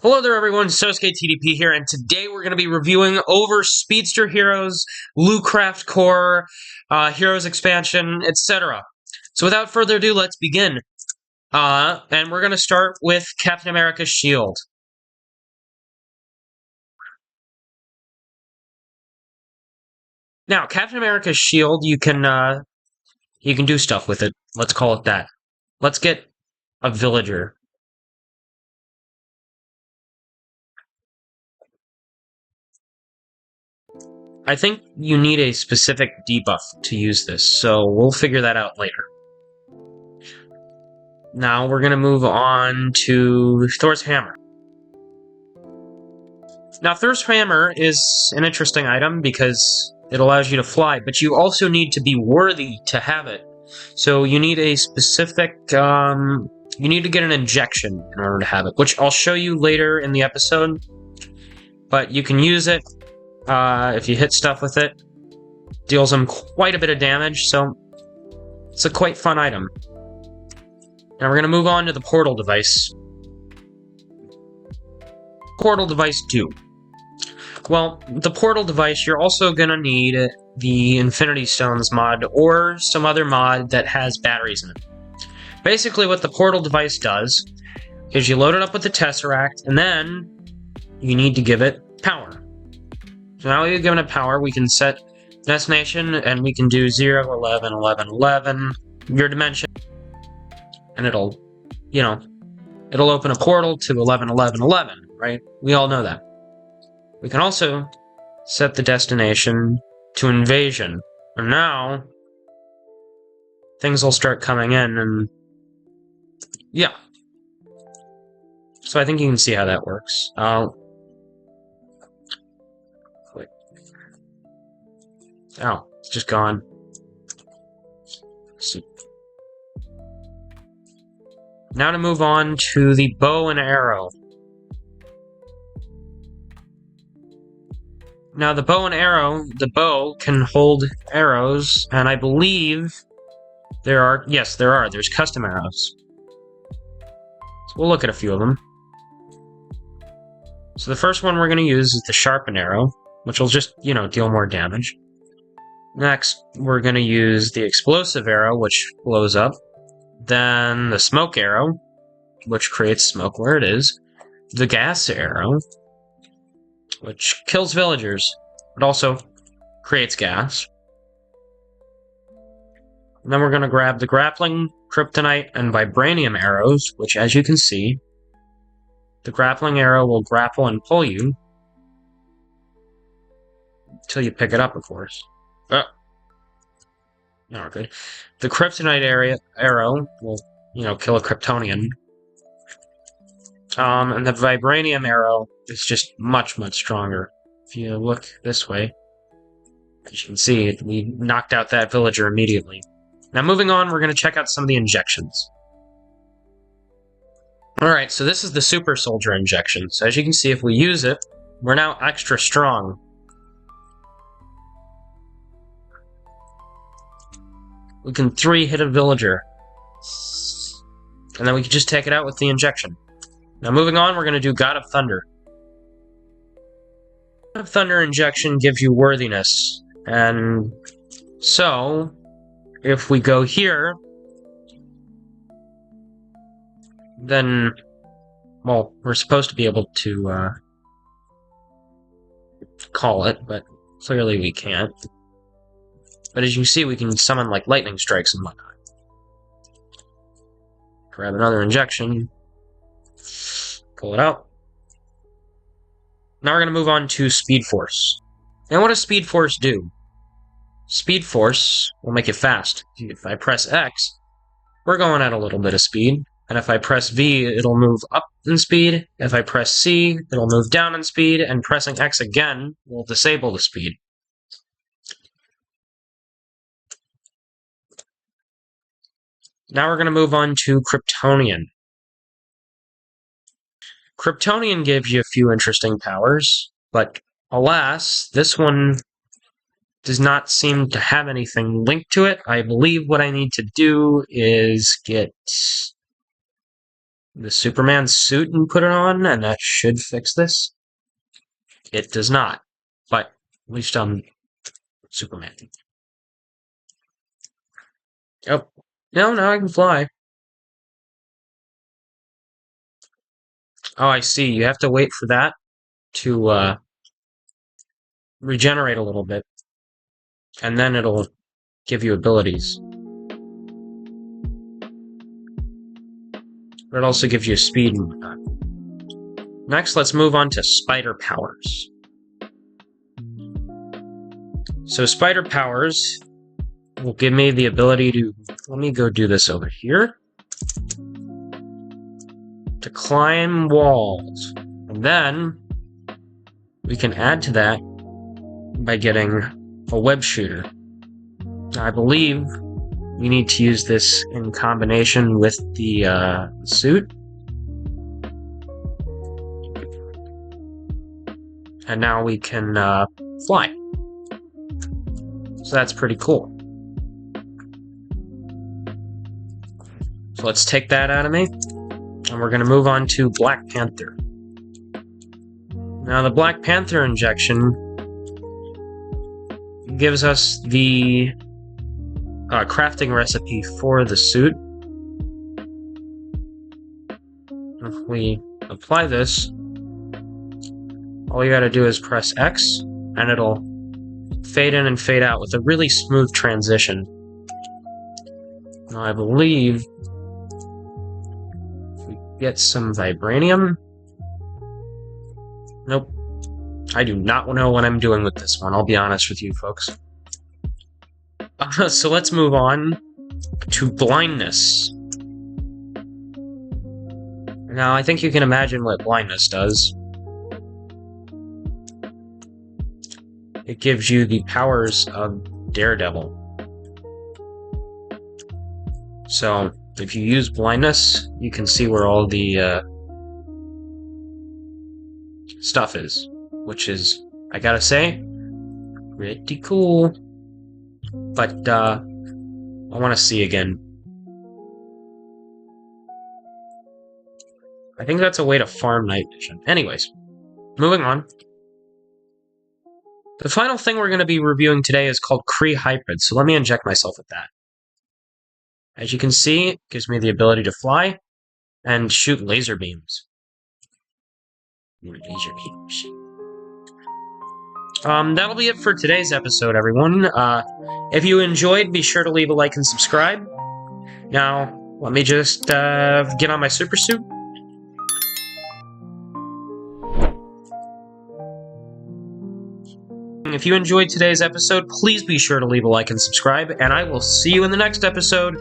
Hello there everyone, SosukeTDP here, and today we're going to be reviewing over Speedster Heroes, Lootcraft Core, Heroes Expansion, etc. So without further ado, let's begin. And we're going to start with Captain America's shield. Now, Captain America's shield, you can do stuff with it. Let's call it that. Let's get a villager. I think you need a specific debuff to use this, so we'll figure that out later. Now we're going to move on to Thor's Hammer. Now, Thor's Hammer is an interesting item because it allows you to fly, but you also need to be worthy to have it. So you need a specific, you need to get an injection in order to have it, which I'll show you later in the episode. But you can use it if you hit stuff with it. Deals them quite a bit of damage, so it's a quite fun item. Now we're going to move on to the portal device. Portal device 2. Well, the portal device, you're also going to need the Infinity Stones mod or some other mod that has batteries in it. Basically, what the portal device does is you load it up with the Tesseract, and then you need to give it power. So now we've given it power, we can set destination, and we can do 0, 11, 11, 11, your dimension, and it'll open a portal to 11, 11, 11, right? We all know that. We can also set the destination to invasion. And now, things will start coming in, and yeah. So I think you can see how that works. Click. Oh, it's just gone. See. Now to move on to the bow and arrow. Now the bow and arrow, the bow can hold arrows, and I believe there's custom arrows. So we'll look at a few of them. So the first one we're going to use is the sharpen arrow, which will just, deal more damage. Next, we're going to use the explosive arrow, which blows up. Then the smoke arrow, which creates smoke where it is. The gas arrow, which kills villagers, but also creates gas. And then we're going to grab the grappling, kryptonite, and vibranium arrows, which, as you can see, the grappling arrow will grapple and pull you until you pick it up, of course. Oh. No, we're good. The kryptonite arrow will, kill a Kryptonian. And the vibranium arrow is just much, much stronger. If you look this way, as you can see, we knocked out that villager immediately. Now moving on, we're going to check out some of the injections. Alright, so this is the Super Soldier injection. So as you can see, if we use it, we're now extra strong. We can 3-hit a villager. And then we can just take it out with the injection. Now moving on, we're going to do God of Thunder. God of Thunder injection gives you worthiness. And so, if we go here, then, well, we're supposed to be able to call it, but clearly we can't. But as you see, we can summon, like, lightning strikes and whatnot. Grab another injection. Pull it out. Now we're going to move on to Speed Force. Now what does Speed Force do? Speed Force will make it fast. If I press X, we're going at a little bit of speed. And if I press V, it'll move up in speed. If I press C, it'll move down in speed. And pressing X again will disable the speed. Now we're going to move on to Kryptonian. Kryptonian gives you a few interesting powers, but alas, this one does not seem to have anything linked to it. I believe what I need to do is get the Superman suit and put it on, and that should fix this. It does not, but at least I'm Superman. Oh, no, now I can fly. Oh, I see. You have to wait for that to regenerate a little bit, and then it'll give you abilities. But it also gives you speed and whatnot. Next, let's move on to spider powers. So spider powers will give me the ability to... Let me go do this over here. To climb walls. And then we can add to that by getting a web shooter. I believe we need to use this in combination with the suit. And now we can fly. So that's pretty cool. So let's take that out of me. And we're going to move on to Black Panther. Now the Black Panther injection gives us the crafting recipe for the suit. If we apply this, all you gotta do is press X, and it'll fade in and fade out with a really smooth transition. Now I believe if we get some vibranium... Nope. I do not know what I'm doing with this one, I'll be honest with you folks. So let's move on to blindness. Now, I think you can imagine what blindness does. It gives you the powers of Daredevil. So, if you use blindness, you can see where all the stuff is, which is, I gotta say, pretty cool. But, I want to see again. I think that's a way to farm night vision. Anyways, moving on. The final thing we're going to be reviewing today is called Kree Hybrid, so let me inject myself with that. As you can see, it gives me the ability to fly and shoot laser beams. Laser beams. That'll be it for today's episode, everyone. If you enjoyed, be sure to leave a like and subscribe. Now, let me just get on my super suit. If you enjoyed today's episode, please be sure to leave a like and subscribe, and I will see you in the next episode.